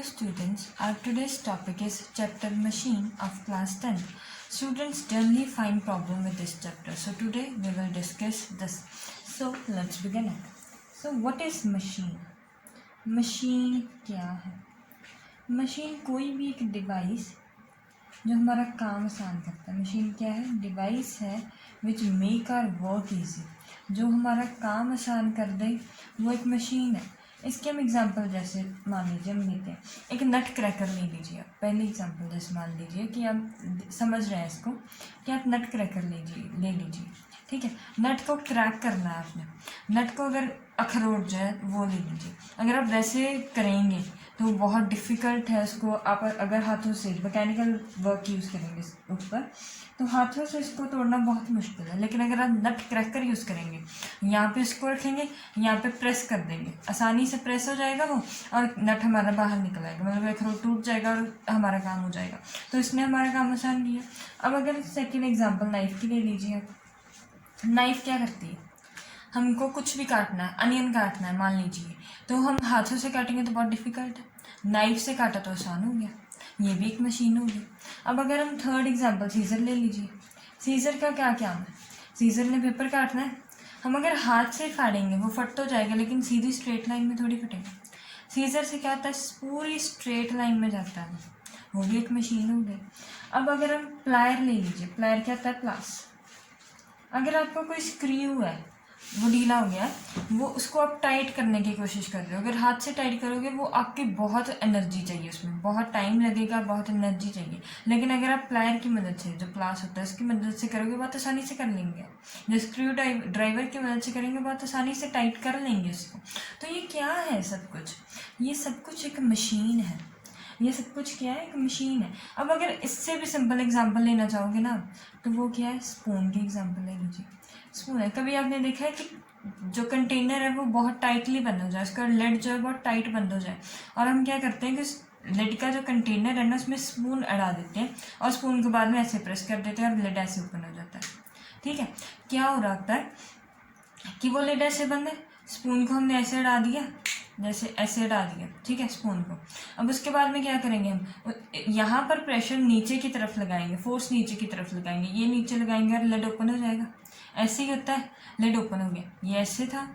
students, our today's topic is chapter machine of class 10. Students generally find problem with this chapter. So today we will discuss this. So let's begin it. So what is machine? Machine क्या है? Machine कोई भी एक device जो हमारा काम आसान करता है. मशीन क्या है? डिवाइस है which make our work easy. जो हमारा काम आसान कर दे वो एक मशीन है. इसके हम एग्जांपल जैसे मान लीजिए हम लेते हैं एक नट क्रैकर ले लीजिए. आप पहली एग्जांपल जैसे मान लीजिए कि आप समझ रहे हैं इसको कि आप नट क्रैकर ले लीजिए. ठीक है, नट को क्रैक करना है आपने. नट को अगर अखरोट जो है वो ले लीजिए. अगर आप वैसे करेंगे तो बहुत डिफ़िकल्ट है. उसको आप अगर हाथों से मैकेनिकल वर्क यूज़ करेंगे ऊपर तो हाथों से इसको तोड़ना बहुत मुश्किल है. लेकिन अगर आप नट क्रैकर यूज़ करेंगे, यहाँ पे इसको रखेंगे, यहाँ पे प्रेस कर देंगे, आसानी से प्रेस हो जाएगा वो और नट हमारा बाहर निकल आएगा. मतलब अखरोट टूट जाएगा और हमारा काम हो जाएगा. तो इसने हमारा काम आसान किया. अब अगर सेकेंड एग्जाम्पल नाइफ़ की ले लीजिए. नाइफ़ क्या करती है? हमको कुछ भी काटना है, अनियन काटना है मान लीजिए, तो हम हाथों से काटेंगे तो बहुत डिफ़िकल्ट है. नाइफ़ से काटा तो आसान हो गया. ये भी एक मशीन होगी. अब अगर हम थर्ड एग्जांपल सीज़र ले लीजिए. सीज़र का क्या काम है? सीज़र ने पेपर काटना है. हम अगर हाथ से फाड़ेंगे वो फट तो जाएगा लेकिन सीधी स्ट्रेट लाइन में थोड़ी फटेगा. सीज़र से क्या होता है? पूरी स्ट्रेट लाइन में जाता है. वो भी एक मशीन हो गई. अब अगर हम प्लायर ले लीजिए. प्लायर क्या होता है? प्लास. अगर आपका कोई स्क्रू है वो ढीला हो गया, वो उसको आप टाइट करने की कोशिश कर रहे हो. अगर हाथ से टाइट करोगे वो आपकी बहुत एनर्जी चाहिए, उसमें बहुत टाइम लगेगा, बहुत एनर्जी चाहिए. लेकिन अगर आप प्लायर की मदद से, जो प्लास होता है उसकी मदद से करोगे बहुत आसानी से कर लेंगे. जो स्क्रू ड्राइवर की मदद से करेंगे बहुत आसानी से टाइट कर लेंगे उसको. तो ये क्या है? सब कुछ ये सब कुछ एक मशीन है. ये सब कुछ क्या है? एक मशीन है. अब अगर इससे भी सिंपल एग्जांपल लेना चाहोगे ना तो वो क्या है? स्पून की एग्जांपल ले लीजिए. स्पून है, कभी आपने देखा है कि जो कंटेनर है वो बहुत टाइटली बंद हो जाए, उसका लेड जो है बहुत टाइट बंद हो जाए, और हम क्या करते हैं कि लेड का जो कंटेनर है ना उसमें स्पून अड़ा देते हैं और स्पून के बाद में ऐसे प्रेस कर देते हैं और लेड ऐसे ओपन हो जाता है. ठीक है, क्या हो रहा होता है कि वो लेड ऐसे बंद है, स्पून को हमने ऐसे अड़ा दिया, जैसे ऐसे अड़ा दिया. ठीक है, स्पून को. अब उसके बाद में क्या करेंगे? हम यहाँ पर प्रेशर नीचे की तरफ लगाएंगे, फोर्स नीचे की तरफ लगाएंगे. ये नीचे लगाएंगे और लेड ओपन हो जाएगा. ऐसे ही होता है, लेड ओपन हो गया. ये ऐसे था,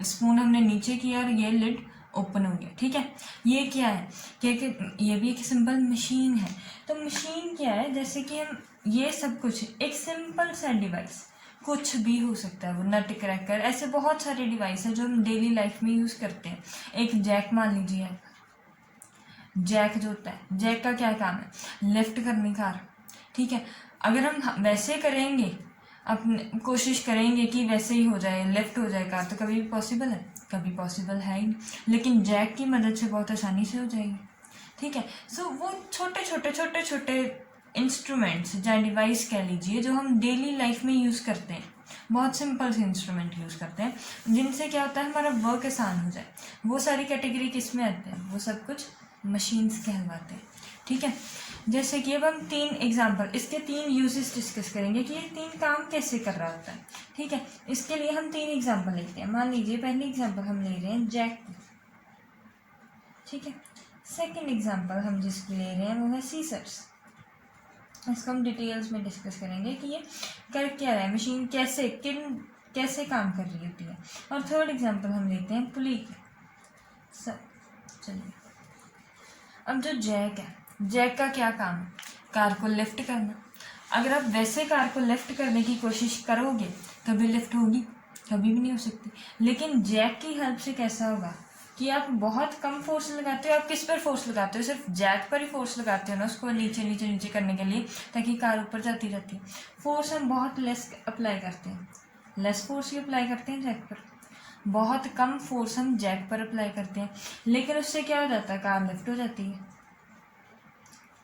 स्पून हमने नीचे किया और ये लेड ओपन हो गया. ठीक है, ये क्या है? कि ये भी एक सिंपल मशीन है. तो मशीन क्या है? जैसे कि हम ये सब कुछ एक सिंपल सा डिवाइस, कुछ भी हो सकता है. वो नट क्रैकर, ऐसे बहुत सारे डिवाइस है जो हम डेली लाइफ में यूज़ करते हैं. एक जैक मान लीजिए. जैक जो होता है, जैक का क्या काम है? लिफ्ट करने कार. ठीक है, अगर हम वैसे करेंगे, अपने कोशिश करेंगे कि वैसे ही हो जाए, लेफ्ट हो जाए कार, तो कभी भी पॉसिबल है? कभी पॉसिबल है ही नहीं. लेकिन जैक की मदद से बहुत आसानी से हो जाएगी. ठीक है, सो वो छोटे छोटे इंस्ट्रूमेंट्स या डिवाइस कह लीजिए जो हम डेली लाइफ में यूज़ करते हैं. बहुत सिंपल से इंस्ट्रूमेंट यूज़ करते हैं जिनसे क्या होता है? हमारा वर्क आसान हो जाए. वो सारी कैटेगरी किस में आते हैं? वो सब कुछ मशीन्स कहलाते हैं. ठीक है, जैसे कि अब हम तीन एग्जांपल, इसके तीन यूजेस डिस्कस करेंगे कि ये तीन काम कैसे कर रहा होता है. ठीक है, इसके लिए हम तीन एग्जांपल लेते हैं. मान लीजिए पहली एग्जांपल हम ले रहे हैं जैक की. ठीक है, सेकंड एग्जांपल हम जिसकी ले रहे हैं वो है सीजर्स. इसको हम डिटेल्स में डिस्कस करेंगे कि ये कर क्या रहा है, मशीन कैसे काम कर रही होती है. और थर्ड एग्जांपल हम लेते हैं पुली की. चलिए, अब जो जैक है, जैक का क्या काम है? कार को लिफ्ट करना. अगर आप वैसे कार को लिफ्ट करने की कोशिश करोगे कभी लिफ्ट होगी? कभी भी नहीं हो सकती. लेकिन जैक की हेल्प से कैसा होगा कि आप बहुत कम फोर्स लगाते हो. आप किस पर फोर्स लगाते हो? सिर्फ जैक पर ही फोर्स लगाते हो ना, उसको नीचे नीचे नीचे करने के लिए, ताकि कार ऊपर जाती रहती है. फोर्स हम बहुत लेस अप्लाई करते हैं, लेस फोर्स ही अप्लाई करते हैं जैक पर. बहुत कम फोर्स हम जैक पर अप्लाई करते हैं, लेकिन उससे क्या हो जाता है? कार लिफ्ट हो जाती है.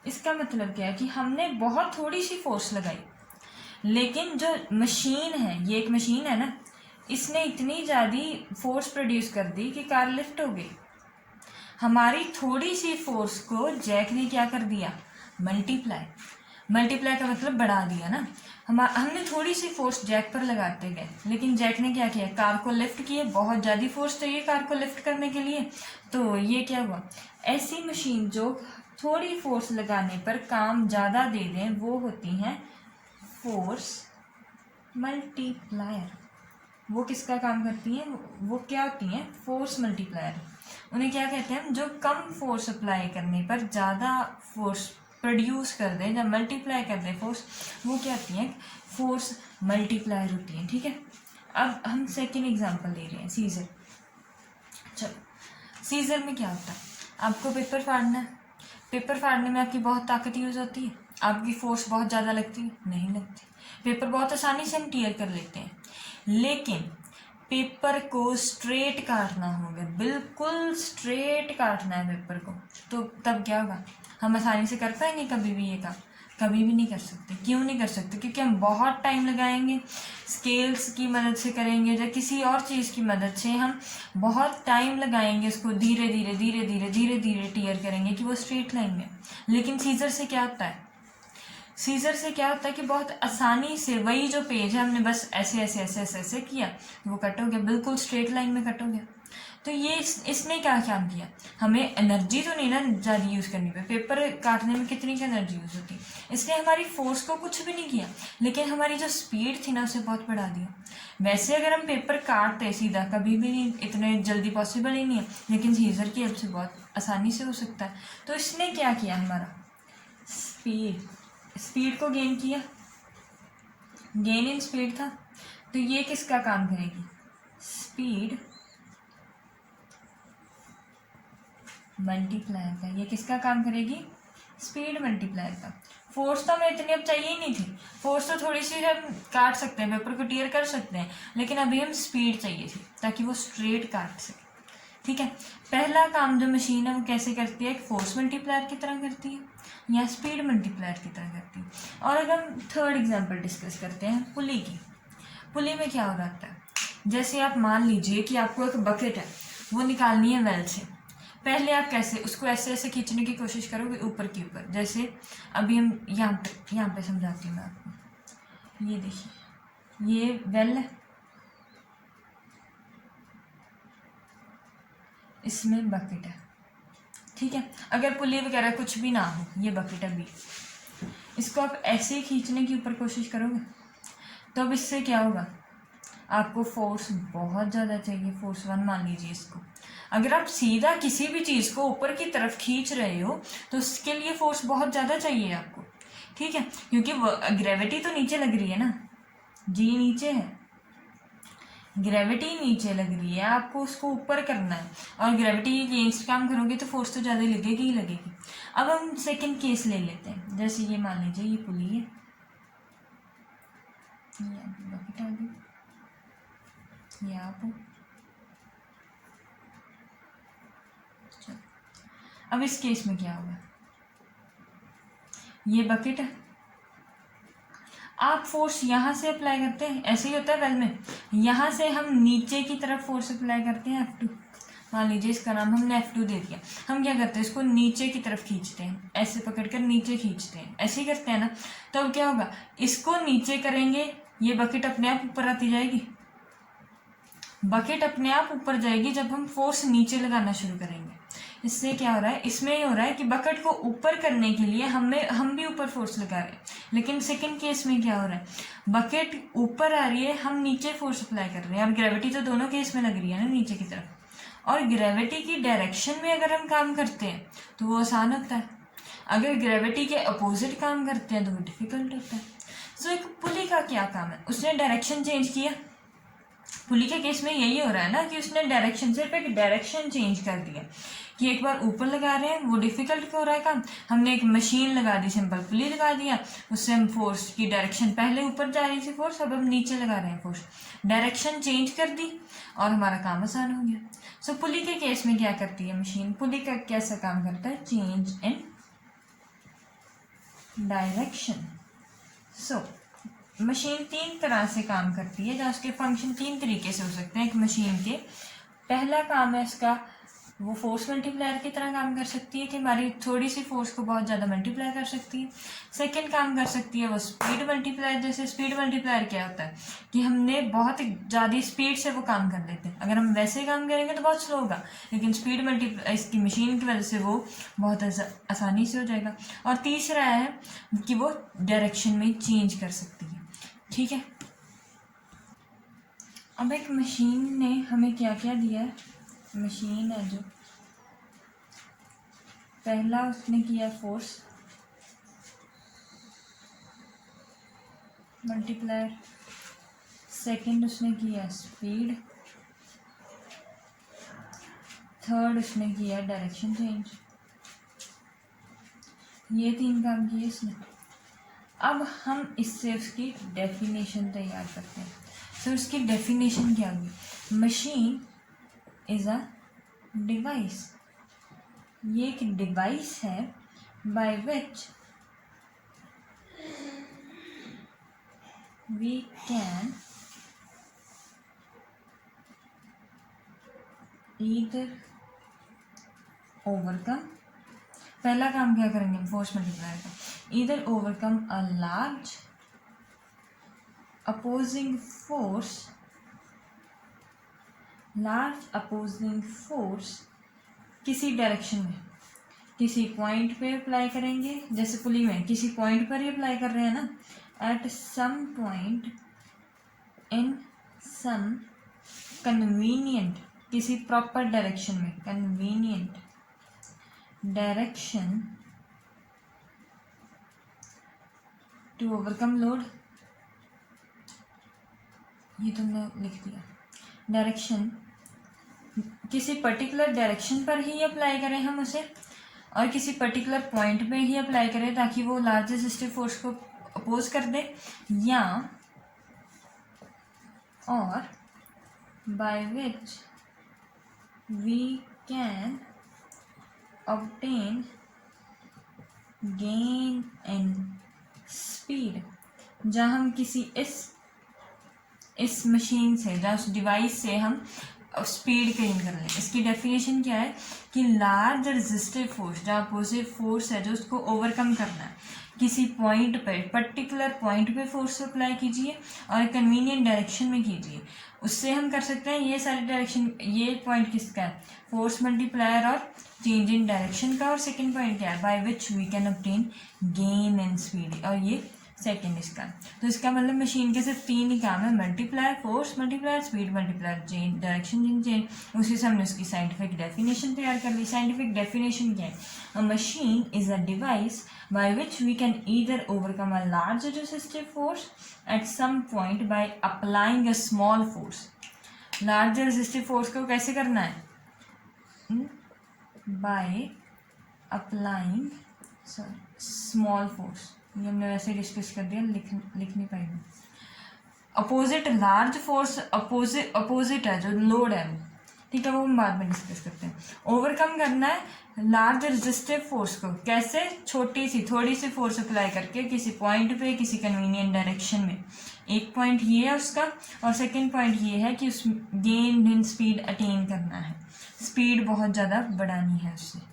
इसका मतलब क्या है कि हमने बहुत थोड़ी सी फोर्स लगाई, लेकिन जो मशीन है, ये एक मशीन है ना, इसने इतनी ज़्यादा फोर्स प्रोड्यूस कर दी कि कार लिफ्ट हो गई. हमारी थोड़ी सी फोर्स को जैक ने क्या कर दिया? मल्टीप्लाई. मल्टीप्लाई का मतलब बढ़ा दिया ना। हमने थोड़ी सी फोर्स जैक पर लगाते गए, लेकिन जैक ने क्या किया, कार को लिफ्ट किया। बहुत ज़्यादा फोर्स चाहिए कार को लिफ्ट करने के लिए, तो ये क्या हुआ, ऐसी मशीन जो थोड़ी फोर्स लगाने पर काम ज़्यादा दे दें वो होती हैं फोर्स मल्टीप्लायर। वो किसका काम करती हैं, वो क्या होती हैं, फोर्स मल्टीप्लायर। उन्हें क्या कहते हैं, जो कम फोर्स अप्लाई करने पर ज़्यादा फोर्स प्रोड्यूस कर दें, जब मल्टीप्लाई कर दें फोर्स, वो क्या होती हैं, फोर्स मल्टीप्लायर होती हैं। ठीक है, अब हम सेकेंड एग्जांपल ले रहे हैं, सीजर। चलो, सीजर में क्या होता है, आपको पेपर फाड़ना है। पेपर फाड़ने में आपकी बहुत ताकत यूज़ होती है, आपकी फोर्स बहुत ज़्यादा लगती है, नहीं लगती। पेपर बहुत आसानी से हम टीयर कर लेते हैं, लेकिन पेपर को स्ट्रेट काटना होगा, बिल्कुल स्ट्रेट काटना है पेपर को, तो तब क्या होगा, हम आसानी से कर पाएंगे कभी भी ये काम? कभी भी नहीं कर सकते। क्यों नहीं कर सकते? क्योंकि हम बहुत टाइम लगाएंगे, स्केल्स की मदद से करेंगे या किसी और चीज़ की मदद से हम बहुत टाइम लगाएंगे, उसको धीरे धीरे धीरे धीरे धीरे धीरे टीयर करेंगे कि वो स्ट्रेट लाइन में। लेकिन सीजर से क्या होता है, सीजर से क्या होता है कि बहुत आसानी से वही जो पेज है हमने बस ऐसे ऐसे ऐसे ऐसे ऐसे किया, वो कट हो गया, बिल्कुल स्ट्रेट लाइन में कट हो गया। तो ये इसने क्या काम किया, हमें एनर्जी तो नहीं ना ज़्यादा यूज़ करनी पे, पेपर काटने में कितनी की एनर्जी यूज़ होती है, इसने हमारी फोर्स को कुछ भी नहीं किया, लेकिन हमारी जो स्पीड थी ना उसे बहुत बढ़ा दिया। वैसे अगर हम पेपर काटते सीधा कभी भी नहीं, इतने जल्दी पॉसिबल ही नहीं है, लेकिन सीजर की हेल्प से बहुत आसानी से हो सकता है। तो इसने क्या किया, हमारा स्पीड को गेन किया, गेन इन स्पीड था। तो ये किसका काम करेगी, स्पीड मल्टीप्लायर का। ये किसका काम करेगी, स्पीड मल्टीप्लायर का। फोर्स तो हमें इतनी अब चाहिए ही नहीं थी, फोर्स तो थोड़ी सी हम काट सकते हैं, पेपर को टीयर कर सकते हैं, लेकिन अभी हम स्पीड चाहिए थी ताकि वो स्ट्रेट काट सके। ठीक है, पहला काम जो मशीन है वो कैसे करती है, एक फोर्स मल्टीप्लायर की तरह करती है या स्पीड मल्टीप्लायर की तरह करती है। और अगर हम थर्ड एग्जांपल डिस्कस करते हैं पुली की। पुली में क्या हो रहा है, जैसे आप मान लीजिए कि आपको एक बकेट है, वो निकालनी है वेल से। पहले आप कैसे उसको ऐसे ऐसे खींचने की कोशिश करोगे ऊपर के ऊपर, जैसे अभी हम यहाँ पे समझाती हूँ मैं आपको। ये देखिए, ये वेल है, इसमें बकेट है। ठीक है, अगर पुली वगैरह कुछ भी ना हो, ये बकेट है भी, इसको आप ऐसे ही खींचने की ऊपर कोशिश करोगे, तो अब इससे क्या होगा, आपको फोर्स बहुत ज़्यादा चाहिए, फोर्स 1 मान लीजिए इसको। अगर आप सीधा किसी भी चीज़ को ऊपर की तरफ खींच रहे हो तो उसके लिए फोर्स बहुत ज़्यादा चाहिए आपको। ठीक है, क्योंकि ग्रेविटी तो नीचे लग रही है ना, जी नीचे है, ग्रेविटी नीचे लग रही है, आपको उसको ऊपर करना है, और ग्रेविटी अगेंस्ट काम करोगे तो फोर्स तो ज़्यादा लगेगी ही लगेगी। अब हम सेकंड केस ले लेते हैं, जैसे ये मान लीजिए ये पुली है, बकेट आ गई, ये आप, अब इस केस में क्या होगा, ये बकेट है, आप फोर्स यहाँ से अप्लाई करते हैं, ऐसे ही होता है वेल में, यहाँ से हम नीचे की तरफ फोर्स अप्लाई करते हैं F2। मान लीजिए इसका नाम हमने F2 दे दिया, हम क्या करते हैं, इसको नीचे की तरफ खींचते हैं, ऐसे पकड़कर नीचे खींचते हैं, ऐसे ही करते हैं ना। तो अब क्या होगा, इसको नीचे करेंगे, ये बकेट अपने आप ऊपर आती जाएगी, बकेट अपने आप ऊपर जाएगी जब हम फोर्स नीचे लगाना शुरू करेंगे। इससे क्या हो रहा है, इसमें ये हो रहा है कि बकेट को ऊपर करने के लिए हम भी ऊपर फोर्स लगा रहे हैं, लेकिन सेकंड केस में क्या हो रहा है, बकेट ऊपर आ रही है, हम नीचे फोर्स अप्लाई कर रहे हैं, और ग्रेविटी तो दोनों केस में लग रही है ना नीचे की तरफ, और ग्रेविटी की डायरेक्शन में अगर हम काम करते हैं तो वो आसान होता है, अगर ग्रेविटी के अपोजिट काम करते हैं तो वो डिफिकल्ट होता है। सो एक पुली का क्या काम है, उसने डायरेक्शन चेंज किया। पुली के केस में यही हो रहा है ना कि उसने डायरेक्शन, सिर्फ एक डायरेक्शन चेंज कर दिया, कि एक बार ऊपर लगा रहे हैं वो डिफिकल्ट हो रहा है काम, हमने एक मशीन लगा दी, सिंपल पुली लगा दिया, उससे हम फोर्स की डायरेक्शन, पहले ऊपर जा रही थी फोर्स, अब हम नीचे लगा रहे हैं फोर्स, डायरेक्शन चेंज कर दी और हमारा काम आसान हो गया। सो पुली के केस में क्या करती है मशीन, पुली का कैसा काम करता है, change in direction. So machine 3 तरह से काम करती है, जहाँ उसके फंक्शन 3 तरीके से हो सकते हैं एक मशीन के। पहला काम है इसका वो फोर्स मल्टीप्लायर की तरह काम कर सकती है कि हमारी थोड़ी सी फोर्स को बहुत ज़्यादा मल्टीप्लाई कर सकती है। सेकंड काम कर सकती है वो स्पीड मल्टीप्लायर। जैसे स्पीड मल्टीप्लायर क्या होता है कि हमने बहुत ज़्यादा स्पीड से वो काम कर लेते हैं, अगर हम वैसे काम करेंगे तो बहुत स्लो होगा, लेकिन स्पीड मल्टीप्लाई इसकी मशीन की वजह से वो बहुत आसानी से हो जाएगा। और तीसरा है कि वो डायरेक्शन में चेंज कर सकती है। ठीक है, अब एक मशीन ने हमें क्या क्या दिया है। मशीन है जो पहला उसने किया फोर्स मल्टीप्लायर, सेकंड उसने किया स्पीड, थर्ड उसने किया डायरेक्शन चेंज। ये 3 काम किए इसने। अब हम इससे उसकी डेफिनेशन तैयार करते हैं। तो उसकी डेफिनेशन क्या होगी? मशीन इज अ डिवाइस, ये एक डिवाइस है by which we can either overcome, पहला काम क्या करेंगे फोर्स मल्टीप्लायर का, either overcome a large opposing force, large opposing force किसी डायरेक्शन में, किसी पॉइंट पे अप्लाई करेंगे। जैसे पुली में किसी पॉइंट पर ही अप्लाई कर रहे हैं ना, at some point in some convenient, किसी प्रॉपर डायरेक्शन में, convenient direction to overcome load. ये तुमने लिख दिया। डायरेक्शन किसी पर्टिकुलर डायरेक्शन पर ही अप्लाई करें हम उसे, और किसी पर्टिकुलर पॉइंट पे ही अप्लाई करें ताकि वो लार्ज रेजिस्टिव फोर्स को अपोज कर दे, या और by which we can obtain gain in speed, जहाँ हम किसी इस मशीन से, जहाँ उस डिवाइस से हम स्पीड गेन कर लें। इसकी डेफिनेशन क्या है कि लार्ज रेजिस्टिव फोर्स, जहाँ अपोजिट फोर्स है जो उसको ओवरकम करना है, किसी पॉइंट पर, पर्टिकुलर पॉइंट पे फोर्स अप्लाई कीजिए और कन्वीनियंट डायरेक्शन में कीजिए। उससे हम कर सकते हैं ये सारी डायरेक्शन। ये पॉइंट किसका है? फोर्स मल्टीप्लायर और चेंज इन डायरेक्शन का। और सेकेंड पॉइंट क्या है? By which we can obtain gain in speed, और ये सेकेंड इसका। तो इसका मतलब मशीन के सिर्फ 3 ही काम है, multiplier, force multiplier, speed multiplier, change, direction change. उसी से हमने उसकी साइंटिफिक डेफिनेशन तैयार कर ली। साइंटिफिक डेफिनेशन क्या है? अ machine is a device by which we can either overcome a large resistive force at some point by applying a small force. Large resistive force को कैसे करना है? By applying small force. ये हमने वैसे discuss कर दिया, लिख नहीं पाएंगे। अपोजिट लार्ज फोर्स, अपोजिट है जो लोड है, ठीक है, वो हम बाद में डिस्कस करते हैं। ओवरकम करना है लार्ज रेजिस्टिव फोर्स को, कैसे? छोटी सी, थोड़ी सी फोर्स अप्लाई करके किसी पॉइंट पे, किसी कन्वीनियंट डायरेक्शन में। एक पॉइंट ये है उसका, और सेकंड पॉइंट ये है कि उस गेन इन स्पीड अटेन करना है, स्पीड बहुत ज़्यादा बढ़ानी है उससे।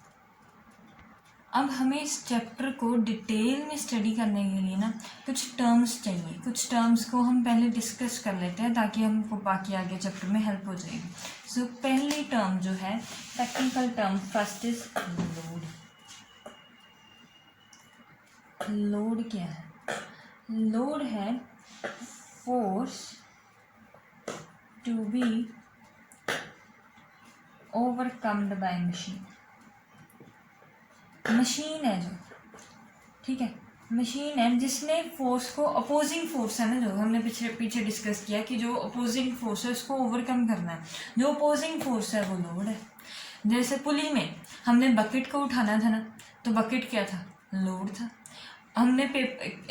अब हमें इस चैप्टर को डिटेल में स्टडी करने के लिए ना कुछ टर्म्स चाहिए। कुछ टर्म्स को हम पहले डिस्कस कर लेते हैं ताकि हमको बाकी आगे चैप्टर में हेल्प हो जाएगी। सो पहली टर्म जो है, technical term, first is load. Load क्या है? लोड है force to be overcomed by machine. Machine है जो, ठीक है, मशीन है जिसने फोर्स को, अपोजिंग फोर्स है ना जो हमने पीछे डिस्कस किया कि जो अपोजिंग फोर्स है उसको ओवरकम करना है। जो अपोजिंग फोर्स है वो लोड है। जैसे पुली में हमने बकेट को उठाना था ना, तो बकेट क्या था? लोड था। हमने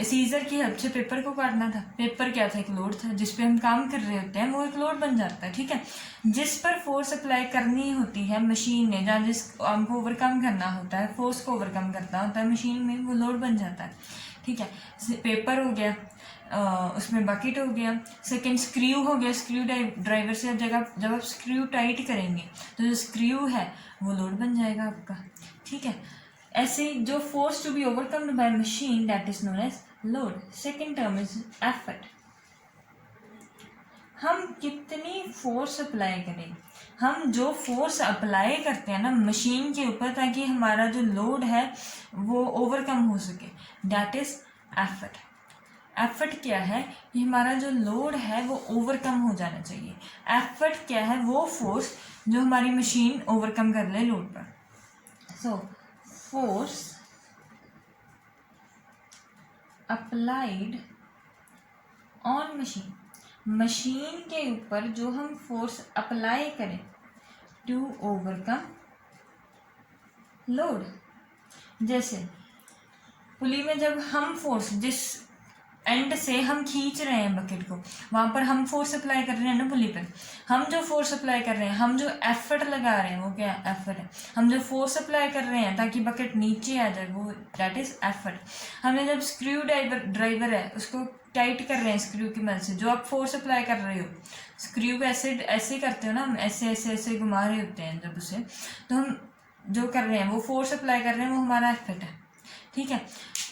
सीजर की हेल्प से पेपर को काटना था, पेपर क्या था? एक लोड था। जिस पे हम काम कर रहे होते हैं वो एक लोड बन जाता है, ठीक है। जिस पर फोर्स अप्लाई करनी होती है मशीन ने, जहाँ जिस हमको ओवरकम करना होता है, फोर्स को ओवरकम करना होता है मशीन में, वो लोड बन जाता है, ठीक है। पेपर हो गया, उसमें बकेट हो गया, सेकंड स्क्रू हो गया, स्क्रू ड्राइवर से जब आप स्क्रू टाइट करेंगे तो जो स्क्रू है वो लोड बन जाएगा आपका, ठीक है। ऐसे जो force to be overcomed by machine that is known as load. Second term is effort. हम कितनी फोर्स अप्लाई करें, हम जो फोर्स अप्लाई करते हैं ना मशीन के ऊपर ताकि हमारा जो लोड है वो ओवरकम हो सके, दैट इज एफर्ट। एफर्ट क्या है कि हमारा जो लोड है वो ओवरकम हो जाना चाहिए। एफर्ट क्या है, वो फोर्स जो हमारी मशीन ओवरकम कर ले लोड पर। So force applied on machine, machine के ऊपर जो हम फोर्स अप्लाई करें टू ओवरकम लोड। जैसे पुली में जब हम फोर्स जिस एंड से हम खींच रहे हैं बकेट को, वहाँ पर हम फोर्स अप्लाई कर रहे हैं ना पुली पर, हम जो फोर्स अप्लाई कर रहे हैं, हम जो एफर्ट लगा रहे हैं वो क्या एफर्ट है। हम जो फोर्स अप्लाई कर रहे हैं ताकि बकेट नीचे आ जाए वो दैट इज एफर्ट। हमने जब स्क्रू ड्राइवर है उसको टाइट कर रहे हैं स्क्रू की मदद से, जो आप फोर्स अप्लाई कर रहे हो स्क्रू को ऐसे करते हो ना, हम ऐसे ऐसे ऐसे घुमा रहे होते हैं जब उसे, तो हम जो कर रहे हैं वो फोर्स अप्लाई कर रहे हैं, वो हमारा एफर्ट है, ठीक है।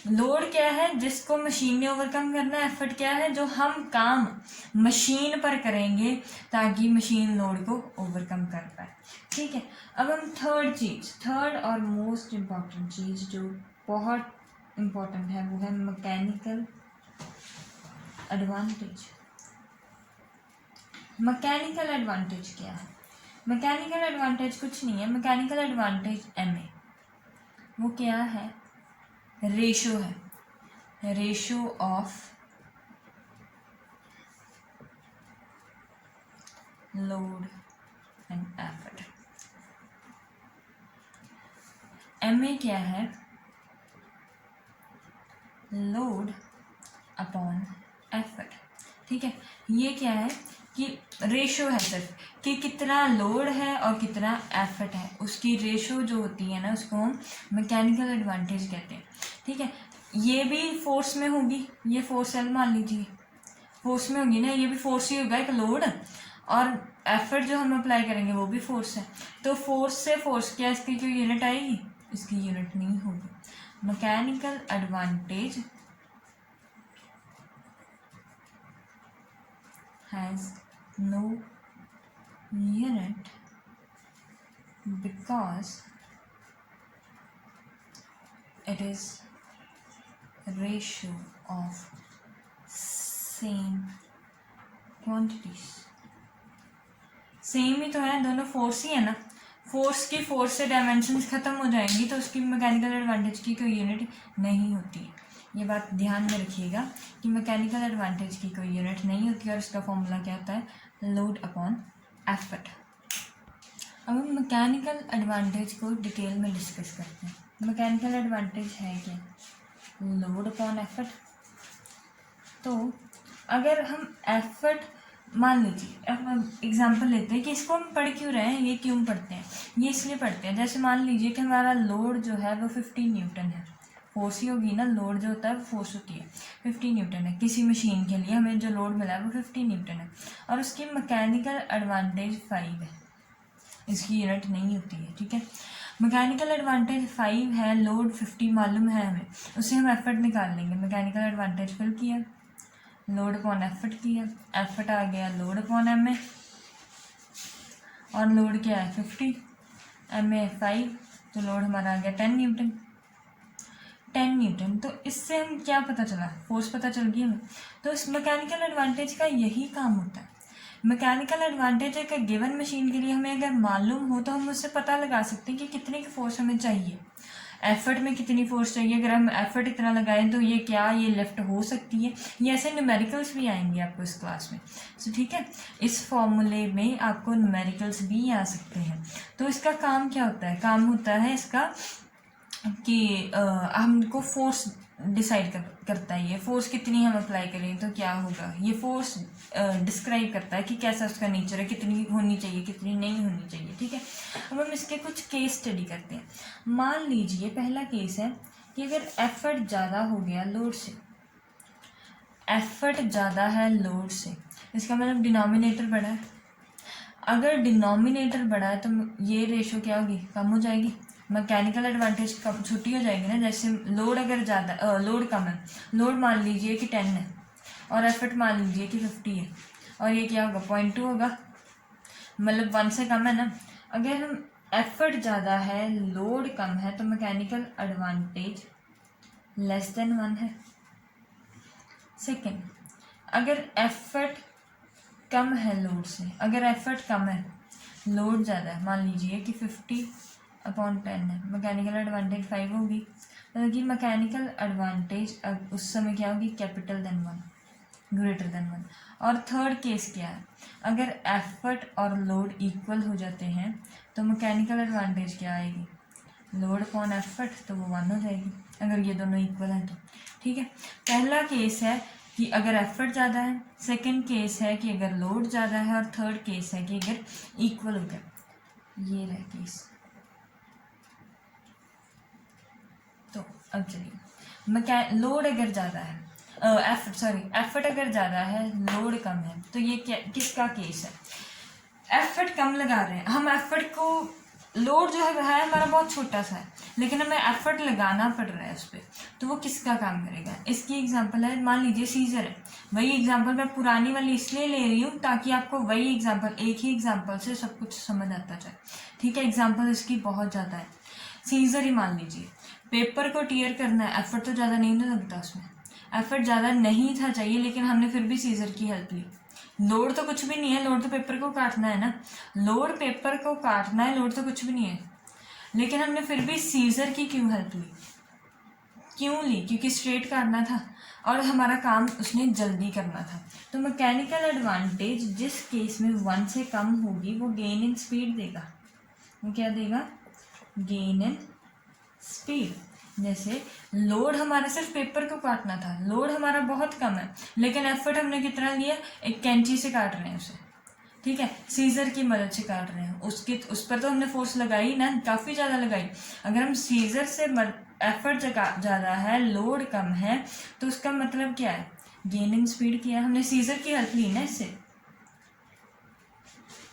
लोड क्या है जिसको मशीन ने ओवरकम करना है, एफर्ट क्या है जो हम काम मशीन पर करेंगे ताकि मशीन लोड को ओवरकम कर पाए, ठीक है। अब हम थर्ड और मोस्ट इम्पॉर्टेंट चीज़ जो बहुत इम्पोर्टेंट है वो है मैकेनिकल एडवांटेज। मैकेनिकल एडवांटेज क्या है? मैकेनिकल एडवांटेज कुछ नहीं है, मैकेनिकल एडवांटेज MA वो क्या है, रेशो है, ratio of load and effort. MA क्या है, लोड अपॉन एफर्ट, ठीक है। ये क्या है कि रेशो है सिर्फ कि कितना लोड है और कितना एफर्ट है, उसकी रेशो जो होती है ना उसको हम मैकेनिकल एडवांटेज कहते हैं, ठीक है। ये भी फोर्स में होगी, ये फोर्स एल मान लीजिए फोर्स में होगी ना, ये भी फोर्स ही होगा एक लोड, और एफर्ट जो हम अप्लाई करेंगे वो भी फोर्स है, तो फोर्स से फोर्स क्या इसकी कोई यूनिट आएगी, इसकी यूनिट नहीं होगी। Mechanical advantage has no unit because it is ratio of same quantities। Same ही तो है, दोनों फोर्स ही है ना, फोर्स से डायमेंशंस खत्म हो जाएंगी तो उसकी मैकेनिकल एडवांटेज की कोई यूनिट नहीं होती है। ये बात ध्यान में रखिएगा कि मैकेनिकल एडवांटेज की कोई यूनिट नहीं होती और इसका फॉर्मूला क्या होता है, लोड अपॉन एफर्ट। अब हम मैकेनिकल एडवांटेज को डिटेल में डिस्कस करते हैं। मैकेनिकल एडवांटेज है क्या, लोड अपॉन एफर्ट। तो अगर हम एफर्ट मान लीजिए, अब हम एग्जांपल लेते हैं कि इसको हम पढ़ क्यों रहे हैं, ये क्यों पढ़ते हैं, ये इसलिए पढ़ते हैं जैसे मान लीजिए कि हमारा लोड जो है वो 15 न्यूटन है, फोर्स ही होगी ना, लोड जो होता है वो फोर्स होती है, 15 न्यूटन है। किसी मशीन के लिए हमें जो लोड मिला है वो 15 न्यूटन है और उसकी मैकेनिकल एडवांटेज 5 है, इसकी यूनिट नहीं होती है, ठीक है। मैकेनिकल एडवांटेज 5 है, लोड 50 मालूम है हमें, उससे हम एफर्ट निकाल लेंगे। मैकेनिकल एडवांटेज फिल किया, लोड अपॉन एफर्ट किया, एफर्ट आ गया लोड अपॉन MA और लोड क्या है 50, MA 5, तो लोड हमारा आ गया 10 न्यूटन। 10 न्यूटन, तो इससे हम क्या पता चला, फोर्स पता चल गई हमें। तो इस मैकेनिकल एडवांटेज का यही काम होता है। मैकेनिकल एडवांटेज है कि गिवन मशीन के लिए हमें अगर मालूम हो तो हम उससे पता लगा सकते हैं कि कितने की फोर्स हमें चाहिए, एफर्ट में कितनी फोर्स चाहिए। अगर हम एफर्ट इतना लगाएं तो ये क्या ये लेफ्ट हो सकती है, ये ऐसे न्यूमेरिकल्स भी आएंगे आपको इस क्लास में, तो ठीक है। इस फॉर्मूले में आपको न्यूमेरिकल्स भी आ सकते हैं। तो इसका काम क्या होता है, काम होता है इसका कि हमको फोर्स डिसाइड करता है, ये फोर्स कितनी हम अप्लाई करें तो क्या होगा, ये फोर्स डिस्क्राइब करता है कि कैसा उसका नेचर है, कितनी होनी चाहिए कितनी नहीं होनी चाहिए, ठीक है। अब हम इसके कुछ केस स्टडी करते हैं। मान लीजिए पहला केस है कि अगर एफर्ट ज़्यादा हो गया लोड से, एफर्ट ज़्यादा है लोड से, इसका मतलब डिनोमिनेटर बड़ा है। अगर डिनोमिनेटर बड़ा है तो ये रेशो क्या होगी, कम हो जाएगी, मैकेनिकल एडवांटेज कम छुट्टी हो जाएगी ना। जैसे लोड अगर ज़्यादा लोड कम है, लोड मान लीजिए कि 10 है और एफर्ट मान लीजिए कि 50 है, और ये क्या होगा 0.2 होगा, मतलब 1 से कम है ना। अगर हम एफर्ट ज़्यादा है लोड कम है तो मैकेनिकल एडवांटेज लेस देन 1 है। सेकेंड, अगर एफर्ट कम है लोड से, अगर एफर्ट कम है लोड ज़्यादा है, मान लीजिए कि 50/10 है, मैकेनिकल एडवांटेज 5 होगी, मतलब कि मैकेनिकल एडवांटेज उस समय क्या होगी, कैपिटल देन 1, ग्रेटर देन 1। और थर्ड केस क्या है, अगर एफर्ट और लोड इक्वल हो जाते हैं तो मैकेनिकल एडवांटेज क्या आएगी, लोड अपॉन एफर्ट, तो वो 1 हो जाएगी अगर ये दोनों इक्वल हैं तो। ठीक है, पहला केस है कि अगर एफर्ट ज़्यादा है, सेकंड केस है कि अगर लोड ज़्यादा है, और थर्ड केस है कि अगर इक्वल हो गया। ये रहे केस। तो अब चलिए, लोड अगर ज़्यादा है, एफर्ट अगर ज़्यादा है लोड कम है, तो ये क्या किसका केस है, एफर्ट कम लगा रहे हैं हम, एफर्ट को, लोड जो है हमारा बहुत छोटा सा है लेकिन हमें एफर्ट लगाना पड़ रहा है उस पर, तो वो किसका काम करेगा। इसकी एग्जांपल है, मान लीजिए सीजर है, वही एग्जांपल मैं पुरानी वाली इसलिए ले रही हूँ ताकि आपको वही एग्जांपल, एक ही एग्जांपल से सब कुछ समझ आता जाए। ठीक है, एग्जांपल इसकी बहुत ज़्यादा है। सीजर ही मान लीजिए, पेपर को टीयर करना है, एफर्ट तो ज़्यादा नहीं ना लगता उसमें, एफर्ट ज़्यादा नहीं था चाहिए, लेकिन हमने फिर भी सीजर की हेल्प ली। लोड तो कुछ भी नहीं है, लोड तो पेपर को काटना है ना, लोड पेपर को काटना है, लोड तो कुछ भी नहीं है, लेकिन हमने फिर भी सीजर की क्यों हेल्प ली, क्यों ली, क्योंकि स्ट्रेट काटना था और हमारा काम उसने जल्दी करना था। तो मैकेनिकल एडवांटेज जिस केस में 1 से कम होगी वो गेन इन स्पीड देगा। वो क्या देगा, गेन इन स्पीड। जैसे लोड हमारा सिर्फ पेपर को काटना था, लोड हमारा बहुत कम है, लेकिन एफर्ट हमने कितना लिया, एक कैंची से काट रहे हैं उसे। ठीक है, सीजर की मदद से काट रहे हैं, उस पर तो हमने फोर्स लगाई ना, काफ़ी ज़्यादा लगाई। अगर हम सीजर से एफर्ट ज़्यादा है लोड कम है तो उसका मतलब क्या है, गेन इन स्पीड किया, हमने सीजर की हेल्प ली ना इससे।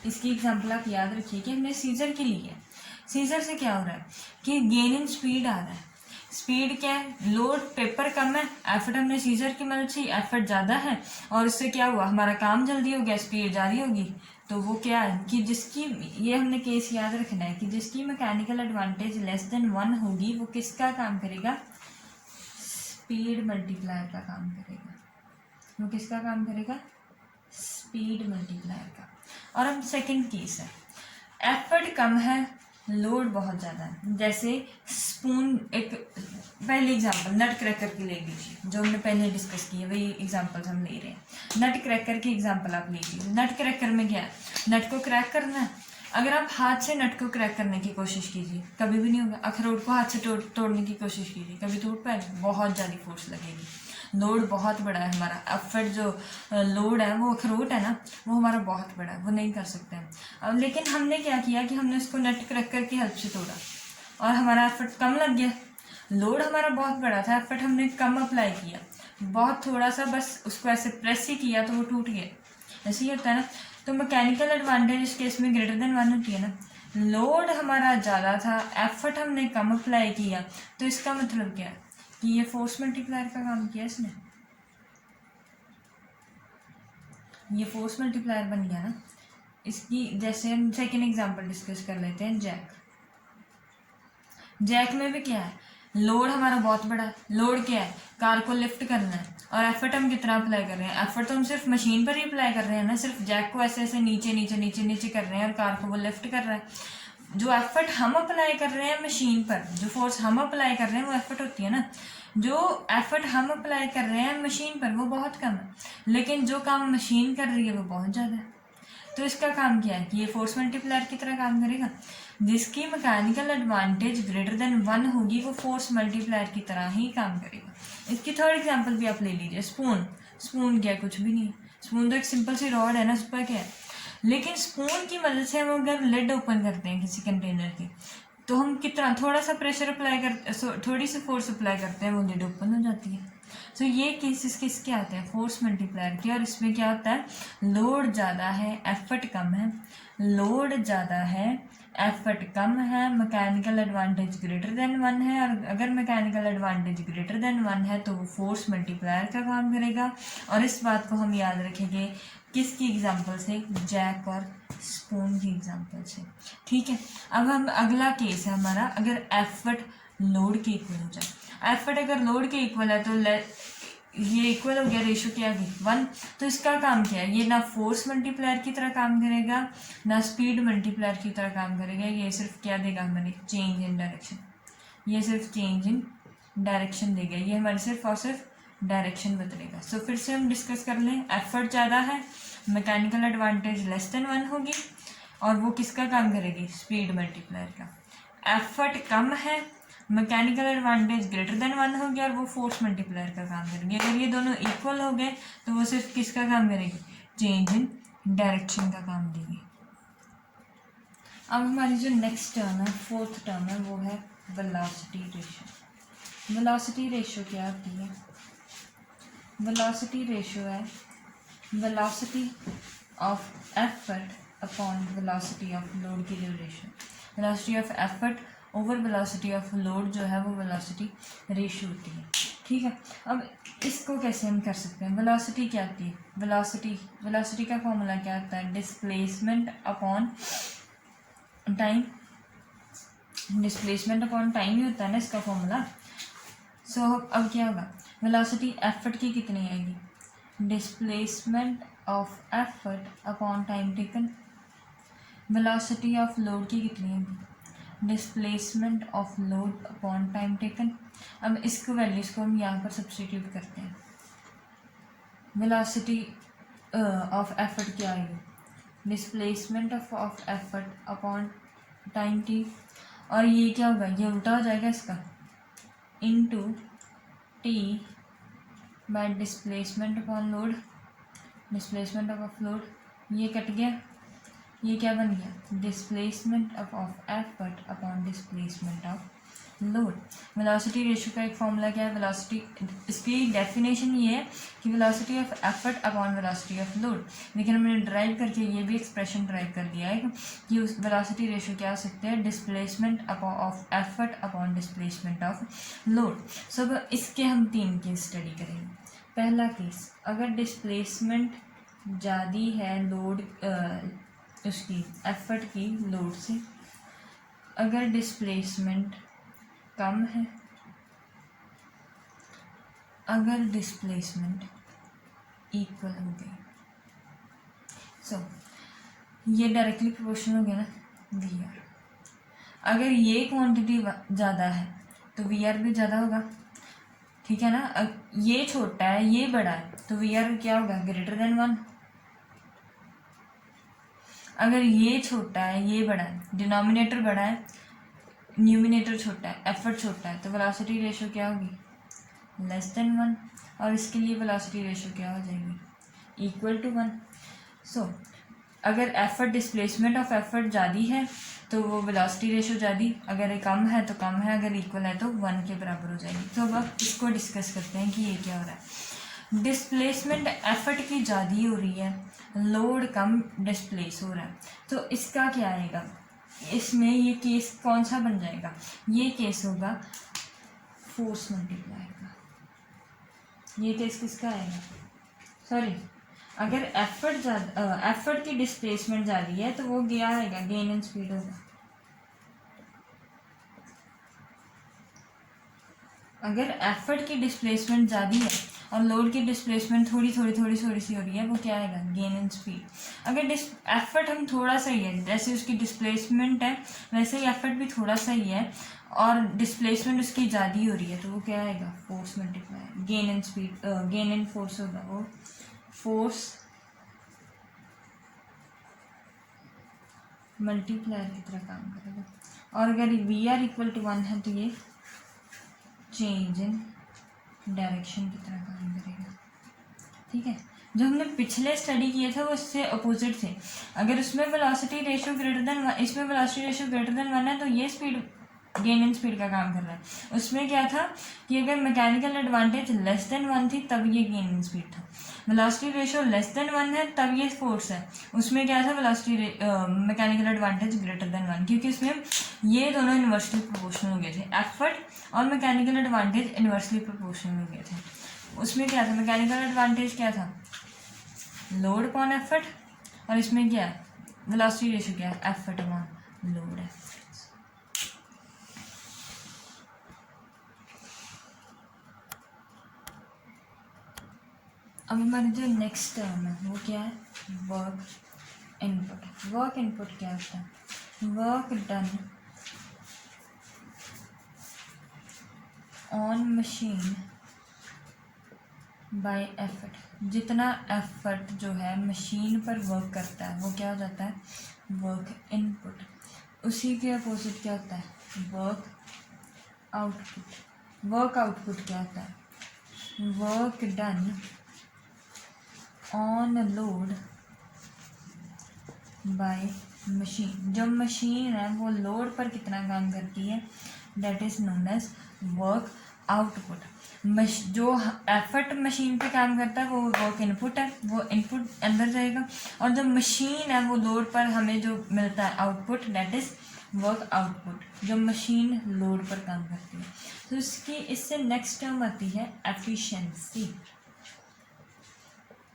इसकी एग्जाम्पल आप याद रखिए कि हमने सीजर की ली है। सीजर से क्या हो रहा है कि गेन इन स्पीड आ रहा है। स्पीड क्या है, लोड पेपर कम है, एफर्ट हमने सीजर की मदद से, एफर्ट ज़्यादा है और इससे क्या हुआ, हमारा काम जल्दी हो गया, स्पीड जारी होगी। तो वो क्या है कि जिसकी, ये हमने केस याद रखना है कि जिसकी मैकेनिकल एडवांटेज लेस देन 1 होगी वो किसका काम करेगा, स्पीड मल्टीप्लायर का काम करेगा। वो किसका काम करेगा, स्पीड मल्टीप्लायर का। और अब सेकंड केस है, एफर्ट कम है लोड बहुत ज़्यादा है। जैसे स्पून, एक पहले एग्जांपल नट क्रैकर की ले लीजिए, जो हमने पहले डिस्कस की है वही एग्जांपल्स हम ले रहे हैं। नट क्रैकर की एग्जांपल आप लीजिए। नट क्रैकर में क्या है, नट को क्रैक करना है। अगर आप हाथ से नट को क्रैक करने की कोशिश कीजिए, कभी भी नहीं होगा। अखरोट को हाथ से तोड़ने की कोशिश कीजिए, कभी टूट पाएगा, बहुत ज़्यादा फोर्स लगेगी, लोड बहुत बड़ा है हमारा। एफर्ट जो लोड है वो अखरोट है ना, वो हमारा बहुत बड़ा है, वो नहीं कर सकते हैं। अब लेकिन हमने क्या किया कि हमने उसको नट क्रैकर की हेल्प से तोड़ा और हमारा एफर्ट कम लग गया। लोड हमारा बहुत बड़ा था, एफर्ट हमने कम अप्लाई किया, बहुत थोड़ा सा बस उसको ऐसे प्रेस ही किया तो वो टूट गया। ऐसे ही होता है ना। तो मैकेनिकल एडवांटेज इस केस में ग्रेटर देन 1 होती है ना। लोड हमारा ज़्यादा था, एफर्ट हमने कम अप्लाई किया, तो इसका मतलब क्या है कि ये फोर्स मल्टीप्लायर का काम किया इसने, ये फोर्स मल्टीप्लायर बन गया ना। इसकी जैसे हम सेकेंड एग्जांपल डिस्कस कर लेते हैं, जैक। जैक में भी क्या है, लोड हमारा बहुत बड़ा है। लोड क्या है, कार को लिफ्ट करना है, और एफर्ट हम कितना अप्लाई कर रहे हैं, एफर्ट तो हम सिर्फ मशीन पर ही अप्लाई कर रहे हैं ना, सिर्फ जैक को ऐसे ऐसे नीचे नीचे नीचे नीचे कर रहे हैं और कार को वो लिफ्ट कर रहा है। जो एफर्ट हम अप्लाई कर रहे हैं मशीन पर, जो फोर्स हम अप्लाई कर रहे हैं वो एफर्ट होती है ना। जो एफर्ट हम अप्लाई कर रहे हैं मशीन पर वो बहुत कम है, लेकिन जो काम मशीन कर रही है वो बहुत ज़्यादा है। तो इसका काम क्या है कि ये फोर्स मल्टीप्लायर की तरह काम करेगा। जिसकी मैकेनिकल एडवांटेज ग्रेटर देन 1 होगी वो फोर्स मल्टीप्लायर की तरह ही काम करेगा। इसकी थर्ड एग्जांपल भी आप ले लीजिए, स्पून। स्पून क्या है, कुछ भी नहीं है। स्पून तो एक सिंपल सी रॉड है ना, उस पर क्या है, लेकिन स्पून की मदद से हम अगर लिड ओपन करते हैं किसी कंटेनर की, तो हम कितना थोड़ा सा प्रेशर अप्लाई कर, थोड़ी सी फोर्स अप्लाई करते हैं, वो लिड ओपन हो जाती है। सो ये केसेस किसके आते हैं, फोर्स मल्टीप्लायर के, और इसमें क्या होता है, लोड ज़्यादा है एफर्ट कम है, लोड ज़्यादा है एफर्ट कम है, मैकेनिकल एडवांटेज ग्रेटर देन 1 है, और अगर मैकेनिकल एडवांटेज ग्रेटर देन 1 है तो वो फोर्स मल्टीप्लायर का काम करेगा। और इस बात को हम याद रखेंगे किसकी एग्जांपल से, जैक और स्पून की एग्जांपल से। ठीक है, अब हम अगला केस है हमारा, अगर एफर्ट लोड के इक्वल हो जाए। एफर्ट अगर लोड के इक्वल है तो ये इक्वल हो गया, रेशो क्या गई 1। तो इसका काम क्या है, ये ना फोर्स मल्टीप्लायर की तरह काम करेगा ना स्पीड मल्टीप्लायर की तरह काम करेगा, ये सिर्फ क्या देगा हमारे, चेंज इन डायरेक्शन, ये सिर्फ चेंज इन डायरेक्शन देगा, ये हमारी सिर्फ और सिर्फ डायरेक्शन बदलेगा। सो फिर से हम डिस्कस कर लें, एफर्ट ज़्यादा है, मैकेनिकल एडवांटेज लेस देन 1 होगी, और वो किसका काम करेगी, स्पीड मल्टीप्लायर का। एफर्ट कम है, मैकेनिकल एडवांटेज ग्रेटर देन 1 हो गया, और वो फोर्स मल्टीप्लायर का काम करेंगे। अगर ये दोनों इक्वल हो गए तो वो सिर्फ किसका काम करेगी, चेंज इन डायरेक्शन का काम देगी। अब हमारी जो नेक्स्ट टर्म है, फोर्थ टर्म है, वो है वेलोसिटी रेशो। वेलोसिटी रेशो क्या होती है, वेलोसिटी रेशो है velocity of effort upon velocity of load की जो ratio, velocity of effort over velocity of load जो है वो वेलोसिटी रेशो होती है। ठीक है, अब इसको कैसे हम कर सकते हैं, वेलोसिटी क्या होती है, वेलोसिटी का फॉर्मूला क्या होता है, displacement upon time, displacement upon time ही होता है ना इसका फॉर्मूला। सो अब क्या होगा, वेलोसिटी एफर्ट की कितनी आएगी, displacement of effort upon time taken, velocity of load की कितनी आएगी, displacement of load upon time taken. अब इसको वैल्यूज़ को हम यहाँ पर सब्स्टिट्यूट करते हैं, वेलोसिटी ऑफ एफर्ट क्या आएगी, displacement of effort upon time T, और ये क्या होगा, ये उल्टा हो जाएगा इसका, into T bye displacement upon load, displacement of load, ये कट गया, ये क्या बन गया, displacement of effort upon displacement of load. Velocity ratio का एक फॉर्मूला क्या है, वेलोसिटी, इसकी डेफिनेशन ये है कि velocity of effort upon velocity of load, लेकिन हमने ड्राइव करके ये भी एक्सप्रेशन ड्राइव कर दिया है कि उस वेलोसिटी रेशो क्या हो सकते हैं, displacement of effort upon displacement of load. So इसके हम 3 केस स्टडी करेंगे। पहला केस, अगर डिस्प्लेसमेंट ज़्यादा है लोड उसकी एफर्ट की लोड से, अगर डिस्प्लेसमेंट कम है, अगर डिस्प्लेसमेंट इक्वल हो गई, सो ये डायरेक्टली प्रोपोर्शनल हो गया ना वी आर। अगर ये क्वांटिटी ज़्यादा है तो वी आर भी ज़्यादा होगा, ठीक है ना। ये छोटा है ये बड़ा है तो वी आर क्या होगा, ग्रेटर देन 1। अगर ये छोटा है ये बड़ा है, डिनोमिनेटर बड़ा है न्यूमिनेटर छोटा है, एफर्ट छोटा है, तो वेलोसिटी रेशो क्या होगी, लेस देन 1, और इसके लिए वेलोसिटी रेशो क्या हो जाएगी, इक्वल टू 1। सो अगर एफर्ट डिस्प्लेसमेंट ऑफ एफर्ट ज़्यादा है तो वो वेलोसिटी रेशो ज़्यादा, अगर ये कम है तो कम है, अगर इक्वल है तो 1 के बराबर हो जाएगी। तो अब इसको डिस्कस करते हैं कि ये क्या हो रहा है। डिस्प्लेसमेंट एफर्ट की ज़्यादा हो रही है, लोड कम डिस्प्लेस हो रहा है, तो इसका क्या आएगा, इसमें ये केस कौन सा बन जाएगा, ये केस होगा फोर्स मल्टीप्लायर का। ये केस किसका आएगा, सॉरी, अगर एफर्ट की डिस्प्लेसमेंट ज़्यादा है तो वो क्या आएगा, गेन इन स्पीड होगा। अगर एफर्ट की डिस्प्लेसमेंट ज़्यादा है और लोड की डिस्प्लेसमेंट थोड़ी सी हो रही है, वो क्या आएगा, गेन इन स्पीड। अगर एफर्ट हम थोड़ा सा ही है, जैसे उसकी डिस्प्लेसमेंट है वैसे ही एफर्ट भी थोड़ा सा ही है, और डिस्प्लेसमेंट उसकी ज़्यादा हो रही है, तो वो क्या आएगा, force multiply, gain in speed, gain in force होगा, वो फोर्स मल्टीप्लायर की तरह काम करेगा। और अगर वी आर इक्वल टू 1 है तो ये चेंज इन डायरेक्शन की तरह काम करेगा। ठीक है, जो हमने पिछले स्टडी किए थे वो इससे अपोजिट थे। अगर उसमें वेलोसिटी रेशियो ग्रेटर देन 1, इसमें वेलोसिटी रेशियो ग्रेटर देन 1 है तो ये स्पीड गेन इन स्पीड का काम कर रहा है। उसमें क्या था कि अगर मैकेनिकल एडवांटेज लेस देन 1 थी तब ये गेन इन स्पीड था, वेलोसिटी रेशियो लेस देन 1 है तब ये फोर्स है। उसमें क्या था, velocity mechanical advantage greater than 1, क्योंकि उसमें ये दोनों इन्वर्सली प्रोपोर्शनल हो गए थे, एफर्ट और मैकेनिकल एडवांटेज इन्वर्सली प्रोपोर्शनल हो गए थे। उसमें क्या था, मैकेनिकल एडवांटेज क्या था, लोड अपॉन एफर्ट, और इसमें क्या है, वेलोसिटी रेशियो क्या है, एफर्ट अपॉन लोड है। अब हमारे जो नेक्स्ट टर्म है वो क्या है, वर्क इनपुट। वर्क इनपुट क्या होता है, work done on machine bye effort. जितना एफर्ट जो है मशीन पर वर्क करता है वो क्या हो जाता है, वर्क इनपुट। उसी के अपोजिट क्या होता है, वर्क आउटपुट। वर्क आउटपुट क्या होता है, work done on load by machine. जो मशीन है वो लोड पर कितना काम करती है, that is known as work output. जो एफर्ट मशीन पे काम करता है वो वर्क इनपुट है, वो इनपुट अंदर जाएगा, और जो मशीन है वो लोड पर हमें जो मिलता है output, that is work output, जो मशीन लोड पर काम करती है। तो इससे नेक्स्ट टर्म आती है एफिशिएंसी।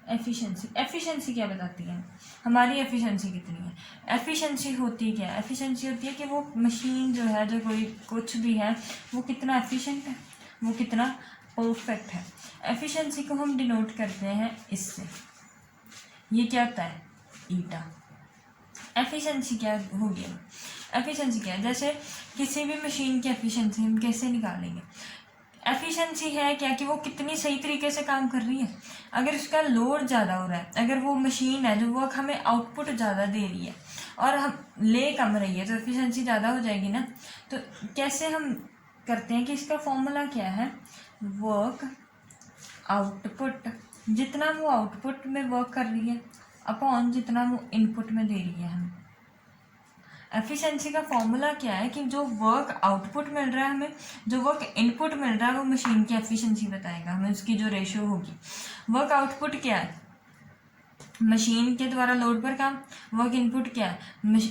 एफिशिएंसी क्या बताती है, हमारी एफिशिएंसी कितनी है। एफिशिएंसी होती क्या है, एफिशिएंसी होती है कि वो मशीन जो है, जो कोई कुछ भी है, वो कितना एफिशिएंट है, वो कितना परफेक्ट है। एफिशिएंसी को हम डिनोट करते हैं इससे, ये क्या होता है, ईटा। एफिशिएंसी क्या होगी, एफिशिएंसी क्या है, जैसे किसी भी मशीन की एफिशिएंसी हम कैसे निकालेंगे, एफिशिएंसी है क्या कि वो कितनी सही तरीके से काम कर रही है। अगर उसका लोड ज़्यादा हो रहा है, अगर वो मशीन है जो वर्क हमें आउटपुट ज़्यादा दे रही है और हम ले कम रही है, तो एफिशिएंसी ज़्यादा हो जाएगी ना। तो कैसे हम करते हैं कि इसका फॉर्मूला क्या है, वर्क आउटपुट, जितना वो आउटपुट में वर्क कर रही है अपॉन जितना वो इनपुट में दे रही है हमें। एफिशिएंसी का फॉर्मूला क्या है कि जो वर्क आउटपुट मिल रहा है हमें, जो वर्क इनपुट मिल रहा है, वो मशीन की एफिशिएंसी बताएगा हमें, उसकी जो रेशियो होगी। वर्क आउटपुट क्या है, मशीन के द्वारा लोड पर काम, वर्क इनपुट क्या है,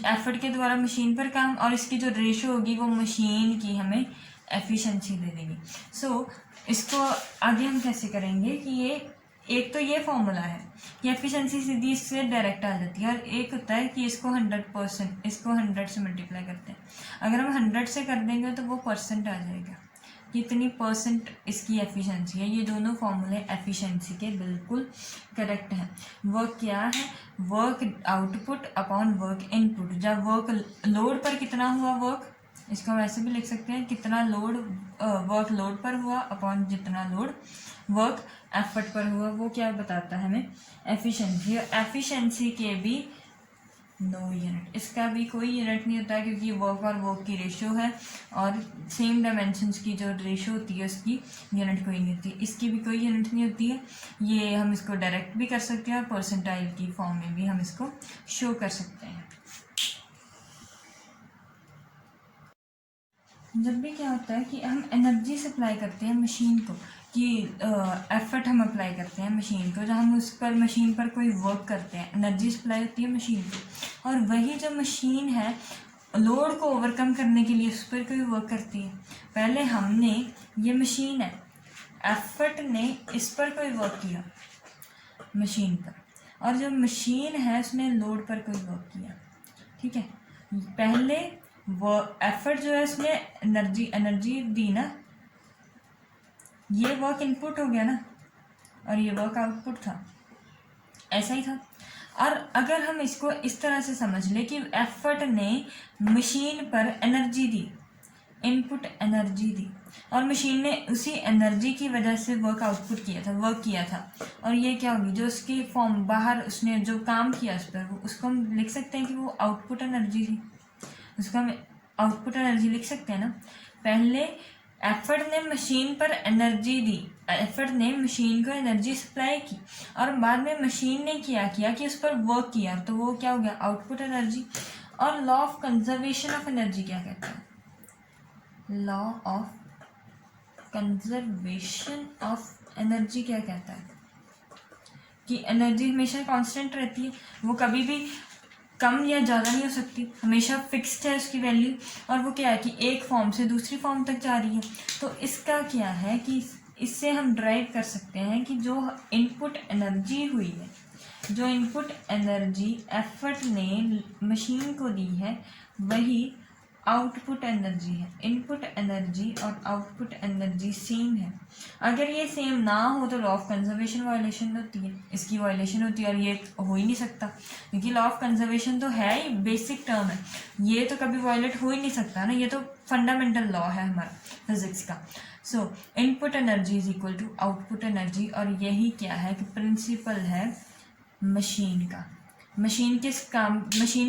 एफर्ट के द्वारा मशीन पर काम, और इसकी जो रेशियो होगी वो मशीन की हमें एफिशिएंसी दे देगी। सो इसको आगे हम कैसे करेंगे कि ये एक तो ये फॉर्मूला है कि एफिशिएंसी सीधी इससे डायरेक्ट आ जाती है, और एक होता है कि इसको 100%, इसको 100 से मल्टीप्लाई करते हैं। अगर हम 100 से कर देंगे तो वो परसेंट आ जाएगा, कितनी परसेंट इसकी एफिशिएंसी है। ये दोनों फॉर्मूले एफिशिएंसी के बिल्कुल करेक्ट हैं। वर्क क्या है, work output upon work input. जब वर्क लोड पर कितना हुआ वर्क, इसको हम ऐसे भी लिख सकते हैं, कितना लोड वर्क लोड पर हुआ अपॉन जितना लोड वर्क एफर्ट पर हुआ, वो क्या बताता है हमें, एफिशिएंसी। और एफिशिएंसी के भी नो यूनिट, इसका भी कोई यूनिट नहीं होता, क्योंकि वर्क और वर्क की रेशियो है, और सेम डायमेंशंस की जो रेशियो होती है उसकी यूनिट कोई नहीं होती, इसकी भी कोई यूनिट नहीं होती है। ये हम इसको डायरेक्ट भी कर सकते हैं और परसेंटाइल की फॉर्म में भी हम इसको शो कर सकते हैं। जब भी क्या होता है कि हम एनर्जी सप्लाई करते हैं मशीन को, कि एफर्ट हम अप्लाई करते हैं मशीन को, जब हम उस पर मशीन पर कोई वर्क करते हैं, एनर्जी सप्लाई होती है मशीन को, और वही जो मशीन है लोड को ओवरकम करने के लिए उस पर कोई वर्क करती है। पहले हमने, ये मशीन है, एफर्ट ने इस पर कोई वर्क किया मशीन पर, और जो मशीन है उसने लोड पर कोई वर्क किया, ठीक है। पहले वो एफर्ट जो है उसने एनर्जी दी ना, ये वर्क इनपुट हो गया ना, और ये वर्क आउटपुट था, ऐसा ही था। और अगर हम इसको इस तरह से समझ ले कि एफर्ट ने मशीन पर एनर्जी दी, इनपुट एनर्जी दी, और मशीन ने उसी एनर्जी की वजह से वर्क आउटपुट किया था, वर्क किया था, और ये क्या होगी, जो उसकी फॉर्म बाहर उसने जो काम किया उस पर, उसको हम लिख सकते हैं कि वो आउटपुट एनर्जी थी, उसको हम आउटपुट एनर्जी लिख सकते हैं ना। पहले एफर्ट ने मशीन पर एनर्जी दी, एफर्ट ने मशीन को एनर्जी सप्लाई की, और बाद में मशीन ने किया कि उस पर वर्क किया, तो वो क्या हो गया, आउटपुट एनर्जी। और law of conservation of energy क्या कहता है, law of conservation of energy क्या कहता है कि एनर्जी हमेशा कांस्टेंट रहती है, वो कभी भी कम या ज़्यादा नहीं हो सकती, हमेशा फिक्स्ड है उसकी वैल्यू, और वो क्या है कि एक फॉर्म से दूसरी फॉर्म तक जा रही है। तो इसका क्या है कि इससे हम ड्राइव कर सकते हैं कि जो इनपुट एनर्जी हुई है, जो इनपुट एनर्जी एफर्ट ने मशीन को दी है, वही आउटपुट एनर्जी है। इनपुट एनर्जी और आउटपुट एनर्जी सेम है। अगर ये सेम ना हो तो लॉ ऑफ कंजर्वेशन वायलेशन होती है, इसकी वायलेशन होती है, और ये हो ही नहीं सकता क्योंकि लॉ ऑफ कंजर्वेशन तो है ही, बेसिक टर्म है, ये तो कभी वायलेट हो ही नहीं सकता ना, ये तो फंडामेंटल लॉ है हमारा फिजिक्स का। So input energy is equal to output energy, और यही क्या है कि प्रिंसिपल है मशीन का। मशीन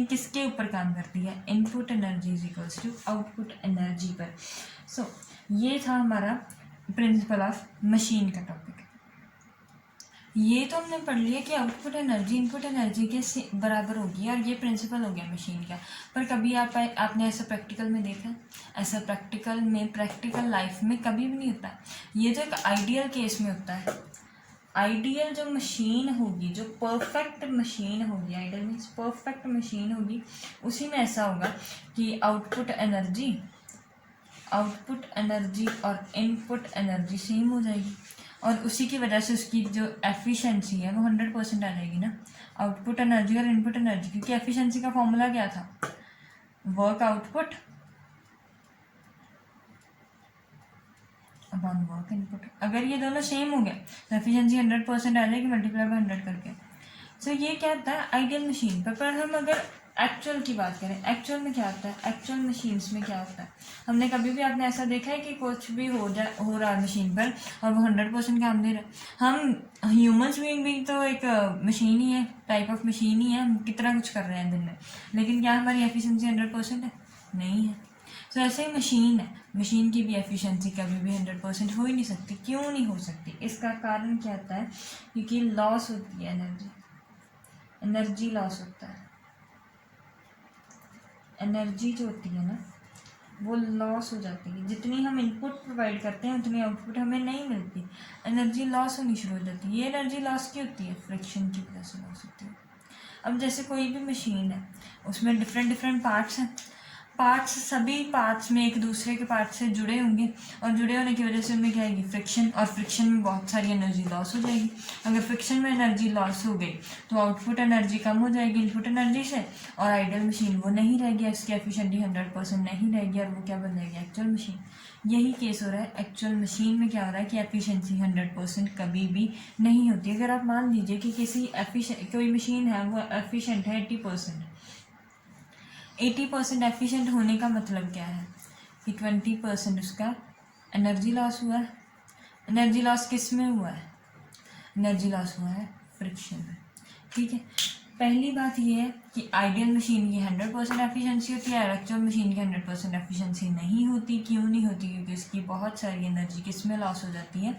किसके ऊपर काम करती है? Input energy is equals to output energy पर। सो ये था हमारा प्रिंसिपल ऑफ मशीन का टॉपिक। ये तो हमने पढ़ लिया कि आउटपुट एनर्जी इनपुट एनर्जी के बराबर होगी, और ये प्रिंसिपल हो गया मशीन का। पर कभी आपने ऐसा प्रैक्टिकल में देखा है? ऐसा प्रैक्टिकल लाइफ में कभी भी नहीं होता। ये तो एक आइडियल केस में होता है। आइडियल जो मशीन होगी, जो परफेक्ट मशीन होगी, आइडियल मीन्स परफेक्ट मशीन होगी, उसी में ऐसा होगा कि आउटपुट एनर्जी और इनपुट एनर्जी सेम हो जाएगी, और उसी की वजह से उसकी जो एफिशिएंसी है वो 100% आ जाएगी ना, आउटपुट एनर्जी और इनपुट एनर्जी। क्योंकि एफिशिएंसी का फॉर्मूला क्या था? Work output upon work input. अगर ये दोनों सेम हो गया तो एफिशिएंसी 100% आ जाएगी मल्टीप्लाई बाय 100 करके। सो ये क्या होता है आइडियल मशीन पर हम अगर एक्चुअल की बात करें, एक्चुअल में क्या होता है, एक्चुअल मशीन्स में क्या होता है? हमने कभी भी आपने ऐसा देखा है कि कुछ भी हो रहा है मशीन पर और वो 100% काम दे रहा है? हम ह्यूमन्स बीइंग भी तो एक मशीन ही है, टाइप ऑफ मशीन ही है, हम कितना कुछ कर रहे हैं दिन में, लेकिन क्या हमारी एफिशिएंसी 100% है? नहीं है। तो ऐसे ही मशीन है, मशीन की भी एफिशिएंसी कभी भी 100% हो ही नहीं सकती। क्यों नहीं हो सकती? इसका कारण क्या होता है? क्योंकि लॉस होती है एनर्जी लॉस होता है। एनर्जी जो होती है ना वो लॉस हो जाती है। जितनी हम इनपुट प्रोवाइड करते हैं उतनी आउटपुट हमें नहीं मिलती, एनर्जी लॉस होनी शुरू हो जाती है। ये एनर्जी लॉस की होती है, फ्रिक्शन की वजह से लॉस होती है। अब जैसे कोई भी मशीन है, उसमें डिफरेंट पार्ट्स हैं, सभी पार्ट्स में एक दूसरे के पार्ट से जुड़े होंगे, और जुड़े होने की वजह से उनमें क्या आएगी? फ्रिक्शन, और फ्रिक्शन में बहुत सारी एनर्जी लॉस हो जाएगी। अगर फ्रिक्शन में एनर्जी लॉस हो गई तो आउटपुट एनर्जी कम हो जाएगी इनपुट एनर्जी से, और आइडियल मशीन वो नहीं रहेगी, इसकी एफिशिएंसी 100% नहीं रहेगी, और वो क्या बन जाएगी? Actual machine. यही केस हो रहा है एक्चुअल मशीन में। क्या हो रहा है कि एफिशिएंसी 100% कभी भी नहीं होती। अगर आप मान लीजिए कि कोई मशीन है वो एफिशिएंट है 80%, 80% एफिशिएंट होने का मतलब क्या है कि 20% उसका एनर्जी लॉस हुआ है। एनर्जी लॉस किस में हुआ है? एनर्जी लॉस हुआ है फ्रिक्शन में। ठीक है, पहली बात ये है कि आइडियल मशीन की 100% एफिशिएंसी होती है, और एक्चुअल मशीन की 100% एफिशिएंसी नहीं होती। क्यों नहीं होती? क्योंकि उसकी बहुत सारी एनर्जी किस में लॉस हो जाती है?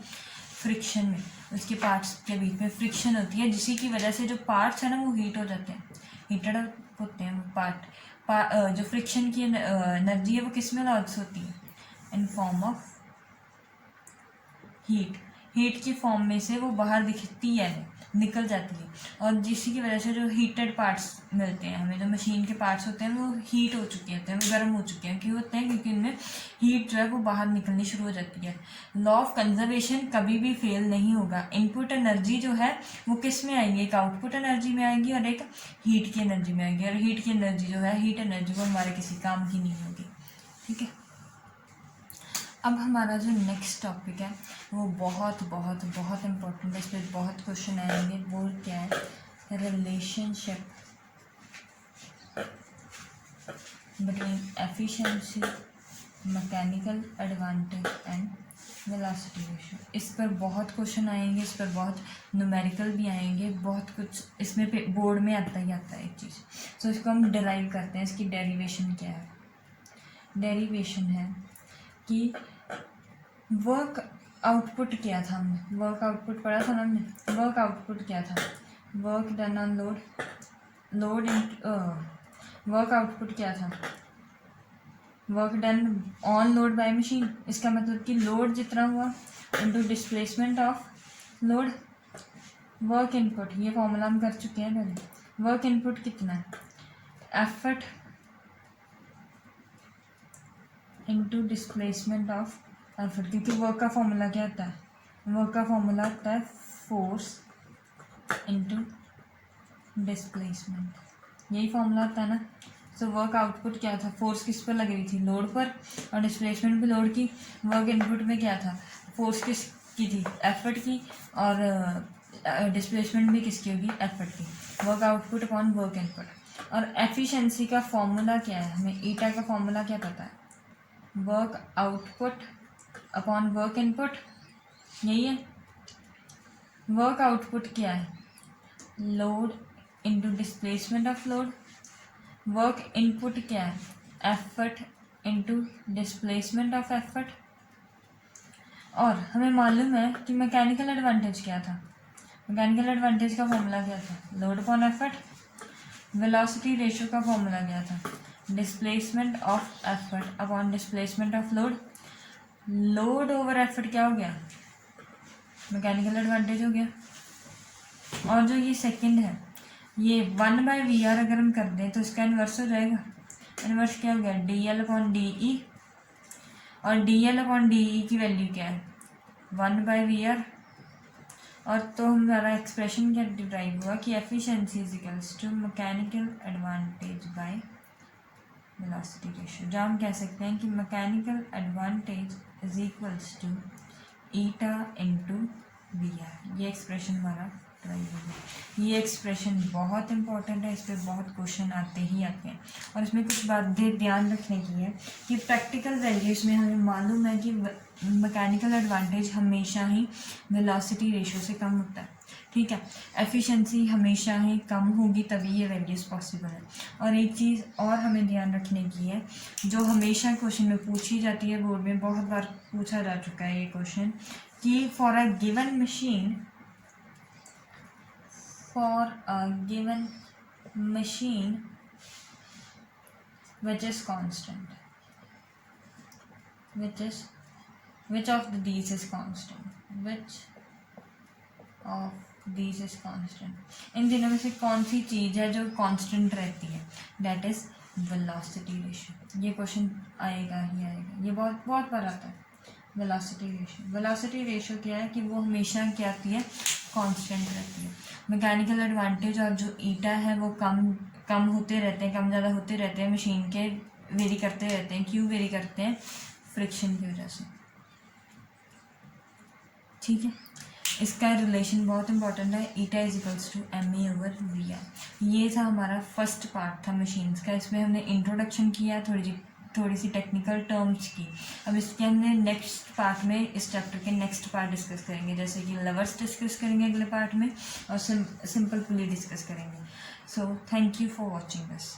फ्रिक्शन में। उसके पार्ट्स के बीच में फ्रिक्शन होती है, जिसी की वजह से जो पार्ट्स है ना वो हीट हो जाते हैं, हीटेड होते हैं वो जो फ्रिक्शन की एनर्जी है वो किस में लॉस होती है? इन फॉर्म ऑफ हीट की फॉर्म में से वो बाहर दिखती है, निकल जाती है, और जिसकी की वजह से जो हीटेड पार्ट्स मिलते हैं हमें, जो मशीन के पार्ट्स होते हैं वो हीट हो चुके होते हैं, वो गर्म हो चुके हैं। क्यों होते हैं? क्योंकि उनमें हीट जो है वो बाहर निकलनी शुरू हो जाती है। लॉ ऑफ कंजर्वेशन कभी भी फेल नहीं होगा। इनपुट एनर्जी जो है वो किस में आएगी? एक आउटपुट एनर्जी में आएगी और एक हीट की एनर्जी में आएगी, और हीट की एनर्जी जो है, हीट एनर्जी वो हमारे किसी काम की नहीं होगी। ठीक है, अब हमारा जो नेक्स्ट टॉपिक है वो बहुत बहुत बहुत इम्पोर्टेंट है, इस पर बहुत क्वेश्चन आएंगे। वो क्या है? Relationship between efficiency, mechanical advantage and velocity ratio. इस पर बहुत क्वेश्चन आएंगे, इस पर बहुत न्यूमेरिकल भी आएंगे, बहुत कुछ इसमें बोर्ड में आता ही आता है एक चीज़। सो इसको हम डिराइव करते हैं। इसकी डेरिवेशन क्या है? डेरिवेशन है कि वर्क आउटपुट क्या था, हमने वर्क आउटपुट पढ़ा था ना हमने। वर्क आउटपुट क्या था? Work done on work output क्या था? Work done on load by machine, इसका मतलब कि लोड जितना हुआ into displacement of load. Work input, ये फॉर्मूला हम कर चुके हैं पहले। वर्क इनपुट कितना है, effort into displacement of effort, क्योंकि वर्क का फॉर्मूला क्या होता है, वर्क का फॉर्मूला होता है फोर्स इनटू डिस्प्लेसमेंट, यही फॉर्मूला होता है ना। सो वर्क आउटपुट क्या था, फोर्स किस पर लग रही थी, लोड पर, और डिस्प्लेसमेंट भी लोड की। वर्क इनपुट में क्या था, फोर्स किस की थी, एफर्ट की, और डिस्प्लेसमेंट भी किसकी होगी, एफर्ट की। Work output upon work input. और एफिशिएंसी का फॉर्मूला क्या है, हमें ईटा का फॉर्मूला क्या पता है, work output upon work input, यही है। वर्क आउटपुट क्या है, load into displacement of load. Work input क्या है, effort into displacement of effort. और हमें मालूम है कि मैकेनिकल एडवांटेज क्या था, मैकेनिकल एडवांटेज का फॉर्मूला क्या था, load upon effort. Velocity ratio का फॉर्मूला क्या था, displacement of effort upon displacement of load. Load over effort क्या हो गया, मैकेनिकल एडवांटेज हो गया। और जो ये सेकंड है, ये 1/VR अगर हम कर दें तो इसका इन्वर्स हो जाएगा। इन्वर्स क्या हो गया, DL अपॉन DE, और DL अपॉन DE की वैल्यू क्या है, 1/VR। और तो हमारा एक्सप्रेशन क्या डिराइव हुआ कि efficiency is equals to mechanical advantage by velocity ratio, जहाँ हम कह सकते हैं कि mechanical advantage is equals to eta into VR। ये एक्सप्रेशन हमारा ड्राइव होगा। ये एक्सप्रेशन बहुत इंपॉर्टेंट है, इस पर बहुत क्वेश्चन आते ही आते हैं। और इसमें कुछ बातें ध्यान रखने की है कि प्रैक्टिकल वैल्यूज़ में हमें मालूम है कि मैकेनिकल एडवांटेज हमेशा ही वेलोसिटी रेशियो से कम होता है, ठीक है। एफिशिएंसी हमेशा ही कम होगी, तभी ये वैल्यूज़ पॉसिबल है। और एक चीज़ और हमें ध्यान रखने की है, जो हमेशा क्वेश्चन में पूछी जाती है, बोर्ड में बहुत बार पूछा जा चुका है ये क्वेश्चन, कि for a given machine which is constant, which of these is constant, इन दिनों में से कौन सी चीज़ है जो कांस्टेंट रहती है, दैट इज वेलोसिटी रेशियो। ये क्वेश्चन आएगा ही आएगा, ये बहुत बहुत बार आता है। वेलोसिटी रेशियो क्या है कि वो हमेशा क्या आती है, कांस्टेंट रहती है। मैकेनिकल एडवांटेज और जो ईटा है वो कम होते रहते हैं, कम ज़्यादा होते रहते हैं, मशीन के वेरी करते रहते हैं। क्यों वेरी करते हैं, फ्रिक्शन की वजह से, ठीक है। इसका रिलेशन बहुत इंपॉर्टेंट है, eta is equals to ME/VR। ये था हमारा फर्स्ट पार्ट था मशीन्स का। इसमें हमने इंट्रोडक्शन किया, थोड़ी सी टेक्निकल टर्म्स की। अब इसके हमने नेक्स्ट पार्ट में, इस चैप्टर के नेक्स्ट पार्ट डिस्कस करेंगे, जैसे कि लेवर्स डिस्कस करेंगे अगले पार्ट में, और सिंपल पुली डिस्कस करेंगे। So thank you for watching this.